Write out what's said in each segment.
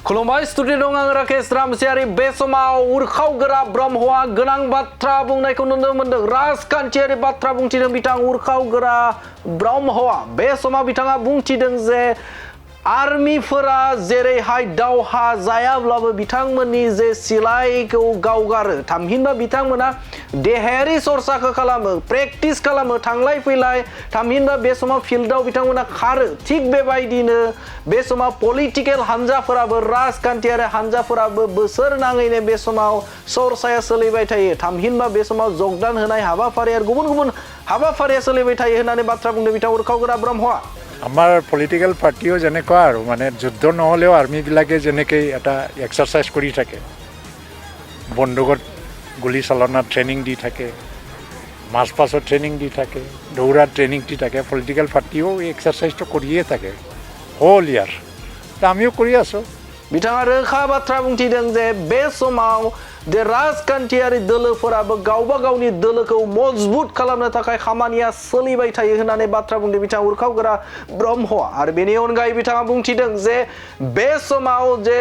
खुलुमबाय स्टुडिअ' आं राकेश रामसियारि बे समाव उरखावगोरा ब्रह्मआ गोनां बाथ्रा बुंनायखौ नुनो मोनदों राजखान्थियारि बाथ्रा बुंथिदों बिथां उरखावगोरा ब्रह्मआ बे समाव बिथाङा बुंथिदों जे आर्मिफोरा जेरैहाय दावहा जायाब्लाबो बिथांमोननि जे सिलाइखौ गावगारो थामहिनबा बिथांमोना देहायारि सरसाखौ खालामो प्रेक्टिस खालामो थांलाय फैलाय थामहिनबा बे समाव फिल्डआव बिथांमोना खारो थिग बेबायदिनो बे समाव पलिटिकेल हान्जाफोराबो राजखान्थियारि हान्जाफोराबो बोसोर नाङैनो बे समाव सरसाया सोलिबाय थायो थामहिनबा बे समाव जगदान होनाय हाबाफारिया गुबुन गुबुन हाबाफारिया सोलिबाय थायो होननानै बाथ्रा बुंदों बिथां उरखावगोरा ब्रह्मआ আমাৰ পলিটিকেল পাৰ্টিও যেনেকুৱা আৰু মানে যুদ্ধ নহ'লেও আৰ্মিবিলাকে যেনেকৈ এটা এক্সাৰচাইজ কৰি থাকে বন্দুকত গুলি চালনাত ট্ৰেইনিং দি থাকে মাৰ্চ পাছত ট্ৰেইনিং দি থাকে দৌৰাত ট্ৰেইনিং দি থাকে পলিটিকেল পাৰ্টিও এই এক্সাৰচাইজটো কৰিয়ে থাকে হোল ইয়াৰ আমিও কৰি আছোঁ बिथाङा रोखा बाथ्रा बुंथिदों जे बे समाव जे राजखान्थियारि दोलोफोराबो गावबा गावनि दोलोखौ मजबुत खालामनो थाखाय खामानिया सोलिबाय थायो होननानै बाथ्रा बुंदों बिथां उरखावगोरा ब्रह्मआ आरो बेनि अनगायै बिथाङा बुंथिदों जे बे समाव जे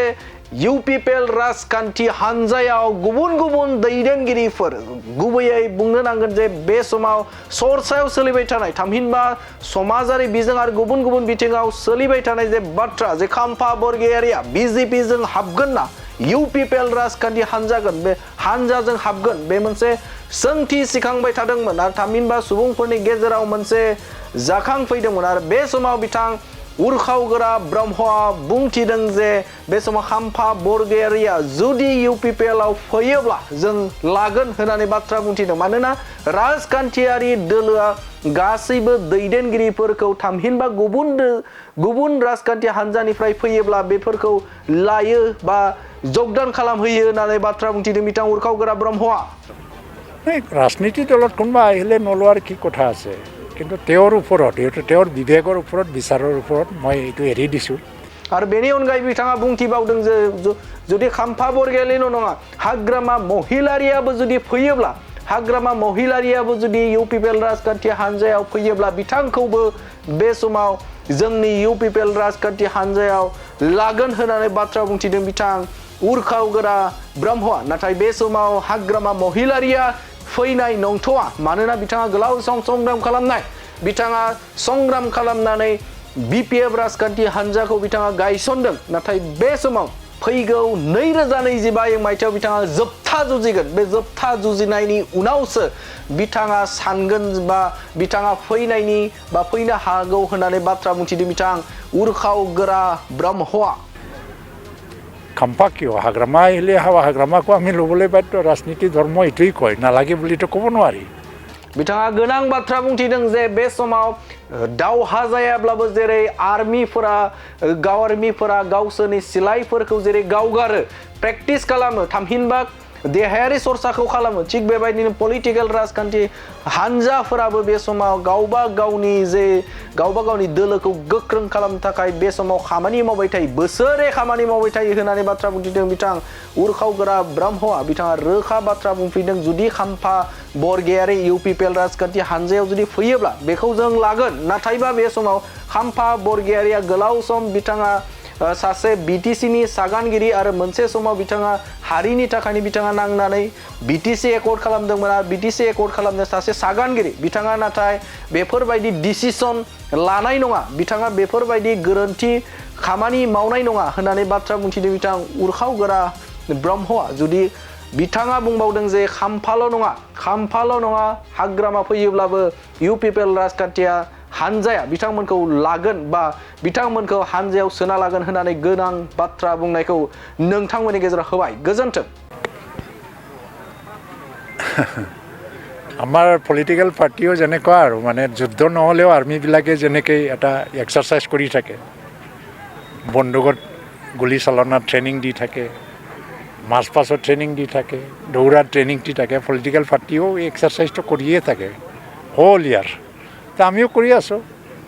इउपिपिएल राजखान्थि हान्जायाव गुबुन गुबुन दैदेनगिरिफोर गुबैयै बुंनो नांगोन जे बे समाव सरसायाव सोलिबाय थानाय थामहिनबा समाजारि बिजों आरो गुबुन गुबुन बिथिङाव सोलिबाय थानाय जे बाथ्रा जे खाम्फा बरगयारिया बिजेपि जों हाबगोन ना इउपिपिएल राजखान्थि हान्जागोन बे हान्जाजों हाबगोन बे मोनसे सोंथि सिखांबाय थादोंमोन आरो थामहिनबा सुबुंफोरनि गेजेराव मोनसे जाखांफैदोंमोन आरो बे समाव बिथां उरखावगोरा ब्रह्मआ बुंथिदों जे बे समाव खाम्फा बरगयारिया जुदि इउपिपिएलआव फैयोब्ला जों लागोन होननानै बाथ्रा बुंथिदों मानोना राजखान्थियारि दोलोआ गासैबो दैदेनगिरिफोरखौ थामहिनबा गुबुन राजखान्थि हान्जानिफ्राय फैयोब्ला बेफोरखौ लायो बा जगदान खालामहोयो होननानै बाथ्रा बुंथिदों बिथां उरखावगोरा ब्रह्मआ राजनीति दলত কোনোবা আহিলে নলোৱাৰ কি কথা আছে কিন্তু তেওঁৰ ওপৰত তেওঁৰ বিবেকৰ ওপৰত বিচাৰৰ ওপৰত মই এইটো এৰি দিছোঁ आरो बेनि अनगायै बिथाङा बुंथिबावदों जे जुदि खाम्फा बरगयारिल' नङा हाग्रामा महिलारियाबो जुदि फैयोब्ला हाग्रामा महिलारियाबो जुदि इउपिपिएल राजखान्थि हान्जायाव फैयोब्ला बिथांखौबो बे समाव जोंनि इउपिपिएल राजखान्थि हान्जायाव लागोन होननानै बाथ्रा बुंथिदों बिथां उरखावगोरा ब्रह्मआ नाथाय बे समाव हाग्रामा महिलारिया फैनाय नंथ'आ मानोना बिथाङा गोलाव सम संग्राम खालामनाय बिथाङा संग्राम खालामनानै बिपिएफ राजखान्थि हान्जाखौ बिथाङा गायसनदों नाथाय बे समाव फैगौ 2025 मायथाइयाव बिथाङा जोबथा जुजिगोन बे जोबथा जुजिनायनि उनावसो बिथाङा सानगोन बा बिथाङा फैनायनि बा फैनो हागौ होननानै बाथ्रा बुंथिदों बिथां उरखावगोरा ब्रह्मआ খাম্পা কিয় হাগ্ৰামা আহিলে হাগ্ৰামাকো আমি ল'বলৈ বাধ্য ৰাজনীতি ধৰ্ম এইটোৱেই কয় নালাগে বুলিতো ক'ব নোৱাৰি बिथाङा गोनां बाथ्रा बुंथिदों जे बे समाव दावहा जायाब्लाबो जेरै आर्मिफोरा गावसोरनि सिलाइफोरखौ जेरै गावगारो प्रेक्टिस खालामो थामहिनबा देहायारि सरसाखौ खालामो थिग बेबायदिनो पलिटिकेल राजखान्थि हान्जाफोराबो बे समाव गावबा गावनि दोलोखौ गोख्रों खालामनो थाखाय बे समाव खामानि मावबाय थायो बोसोरे खामानि मावबाय थायो होननानै बाथ्रा बुंथिदों बिथां उरखावगोरा ब्रह्मआ बिथाङा रोखा बाथ्रा बुंफिनदों जुदि खाम्फा बरगयारि इउपिपिएल राजखान्थि हान्जायाव जुदि फैयोब्ला बेखौ जों लागोन नाथायबा बे समाव खाम्फा बरगयारिया गोलाव सम बिथाङा सासे बिटिसिनि सागानगिरि आरो मोनसे समाव बिथाङा हारिनि थाखायनो बिथाङा नांनानै बिटिसि एकर्ड खालामदोंमोन आरो बिटिसि एकर्ड खालामनो सासे सागानगिरि बिथाङा नाथाय बेफोरबायदि डिसिसन लानाय नङा बिथाङा बेफोरबायदि गोरोन्थि खामानि मावनाय नङा होननानै बाथ्रा बुंथिदों बिथां उरखावगोरा ब्रह्मआ जुदि बिथाङा बुंबावदों जे खाम्फाल' नङा हाग्रामा फैयोब्लाबो इउपिपिएल राजखान्थिया हान्जाया बिथांमोनखौ लागोन बा बिथांमोनखौ हान्जायाव सोना लागोन होननानै गोनां बाथ्रा बुंनायखौ नोंथांमोननि गेजेराव होबाय गोजोन्थों আমাৰ পলিটিকেল পাৰ্টিও যেনেকুৱা আৰু মানে যুদ্ধ নহ'লেও আৰ্মিবিলাকে যেনেকৈ এটা এক্সাৰচাইজ কৰি থাকে বন্দুকত গুলি চালনাত ট্ৰেইনিং দি থাকে মাৰ্চ পাছত ট্ৰেইনিং দি থাকে দৌৰাত ট্ৰেইনিং দি থাকে পলিটিকেল পাৰ্টিও এই এক্সাৰচাইজটো কৰিয়ে থাকে হোল ইয়াৰ আমিও কৰি আছোঁ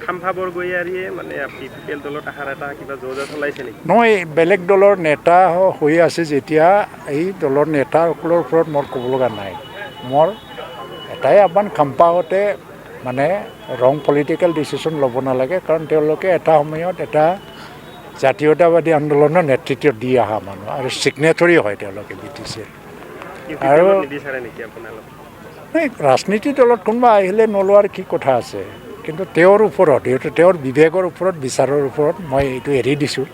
খাম্ফা বৰগয়াৰীয়ে মানে ইউপিপিএল দলত আহাৰ এটা কিবা যোজনা চলাইছে নেকি নহয় বেলেগ দলৰ নেতা হৈ আছে যেতিয়া এই দলৰ নেতাসকলৰ ওপৰত মোৰ ক'ব লগা নাই মোৰ এটাই আহ্বান খাম্পাহঁতে মানে ৰং পলিটিকেল ডিচিশ্যন ল'ব নালাগে কাৰণ তেওঁলোকে এটা সময়ত এটা জাতীয়তাবাদী আন্দোলনৰ নেতৃত্ব দি অহা মানুহ আৰু ছিগনেটৰী হয় তেওঁলোকে BTC-ৰ। আৰু নিবিচাৰে নেকি আপোনালোকে? ৰাজনীতি দলত কোনোবা আহিলে নোলোৱাৰ কি কথা আছে, কিন্তু তেওঁৰ ওপৰত তেওঁৰ বিবেকৰ ওপৰত বিচাৰৰ ওপৰত মই এইটো এৰি দিছোঁ।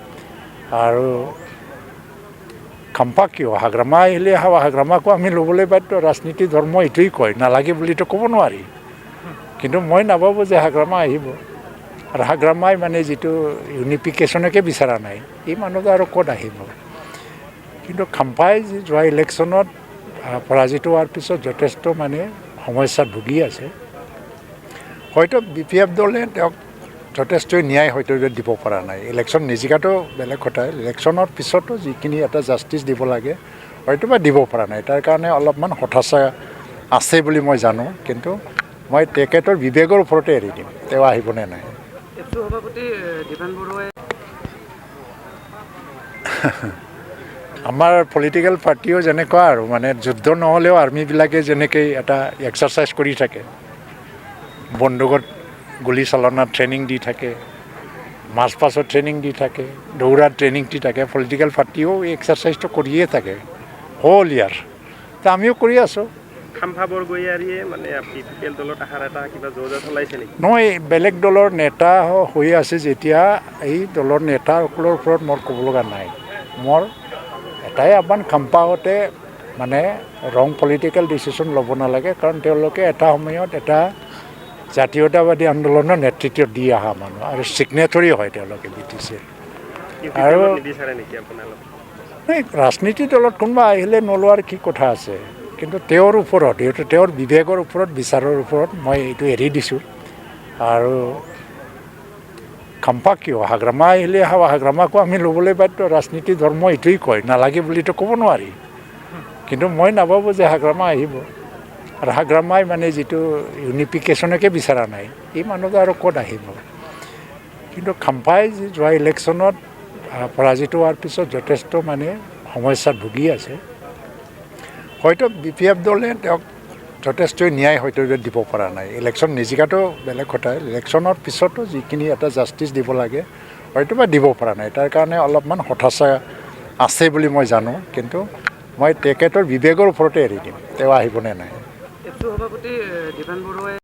আৰু খাম্পা কিয় হাগ্ৰামা আহিলে হাগ্ৰামাকো আমি ল'বলৈ বাধ্য। ৰাজনীতি ধৰ্ম এইটোৱেই কয়, নালাগে বুলিতো ক'ব নোৱাৰি। কিন্তু মই নাভাবোঁ যে হাগ্ৰামা আহিব। আৰু হাগ্ৰামাই মানে যিটো ইউনিফিকেশ্যনকে বিচৰা নাই, এই মানুহটো আৰু ক'ত আহিব। কিন্তু খাম্পাই যোৱা ইলেকশ্যনত পৰাজিত হোৱাৰ পিছত যথেষ্ট মানে সমস্যাত ভুগি আছে। হয়তো BPF দলে তেওঁক যথেষ্ট ন্যায় হয়তো দিব পৰা নাই। ইলেকশ্যন নিজিকাটো বেলেগ কথা, ইলেকশ্যনৰ পিছতো যিখিনি এটা জাষ্টিচ দিব লাগে হয়তো বা দিব পৰা নাই। তাৰ কাৰণে অলপমান হতাশা আছে বুলি মই জানো, কিন্তু মই তেখেতৰ বিবেকৰ ওপৰতে এৰি দিম তেওঁ আহিবনে নাই। আমাৰ পলিটিকেল পাৰ্টিও যেনেকুৱা আৰু মানে যুদ্ধ নহ'লেও আৰ্মিবিলাকে যেনেকৈ এটা এক্সাৰচাইজ কৰি থাকে, বন্দুকত গুলী চালনাত ট্ৰেইনিং দি থাকে, মাৰ্চ পাছত ট্ৰেইনিং দি থাকে, দৌৰাত ট্ৰেইনিং দি থাকে, পলিটিকেল পাৰ্টিও এই এক্সাৰচাইজটো কৰিয়ে থাকে হোল ইয়াৰ। ত' আমিও কৰি আছোঁ। খাম্পা বৰগয়াৰীয়ে মানে PPL দলত আহাৰ এটা কিবা যোজা চলাইছে নেকি? নহয়, বেলেগ দলৰ নেতা হৈ আছে যেতিয়া এই দলৰ নেতাসকলৰ ওপৰত মোৰ ক'ব লগা নাই। মোৰ এটাই আহ্বান, খাম্পাহঁতে মানে ৰং পলিটিকেল ডিচিশ্যন ল'ব নালাগে, কাৰণ তেওঁলোকে এটা সময়ত এটা জাতীয়তাবাদী আন্দোলনৰ নেতৃত্ব দি অহা মানুহ আৰু ছিগনেটৰী হয় তেওঁলোকে BTC-ৰ। আৰু নিবিচাৰে নেকি আপোনালোকে? ৰাজনীতি দলত কোনোবা আহিলে নোলোৱাৰ কি কথা আছে, কিন্তু তেওঁৰ ওপৰত তেওঁৰ বিবেকৰ ওপৰত বিচাৰৰ ওপৰত মই এইটো এৰি দিছোঁ। আৰু খাম্পা কিয় হাগ্ৰামা আহিলে হাগ্ৰামাকো আমি ল'বলৈ বাধ্য। ৰাজনীতি ধৰ্ম এইটোৱেই কয়, নালাগে বুলিতো ক'ব নোৱাৰি। কিন্তু মই নাভাবোঁ যে হাগ্ৰামা আহিব। আৰু হাগ্ৰামাই মানে যিটো ইউনিফিকেশ্যনকে বিচৰা নাই, এই মানুহটো আৰু ক'ত আহিব। কিন্তু খাম্পাই যোৱা ইলেকশ্যনত পৰাজিত হোৱাৰ পিছত যথেষ্ট মানে সমস্যাত ভুগি আছে। হয়তো BPF দলে তেওঁক যথেষ্ট ন্যায় হয়তো দিব পৰা নাই। ইলেকশ্যন নিজিকাটো বেলেগ কথা, ইলেকশ্যনৰ পিছতো যিখিনি এটা জাষ্টিচ দিব লাগে হয়তো বা দিব পৰা নাই। তাৰ কাৰণে অলপমান হতাশা আছে বুলি মই জানো, কিন্তু মই তেখেতৰ বিবেকৰ ওপৰতে এৰি দিম তেওঁ আহিবনে নাই।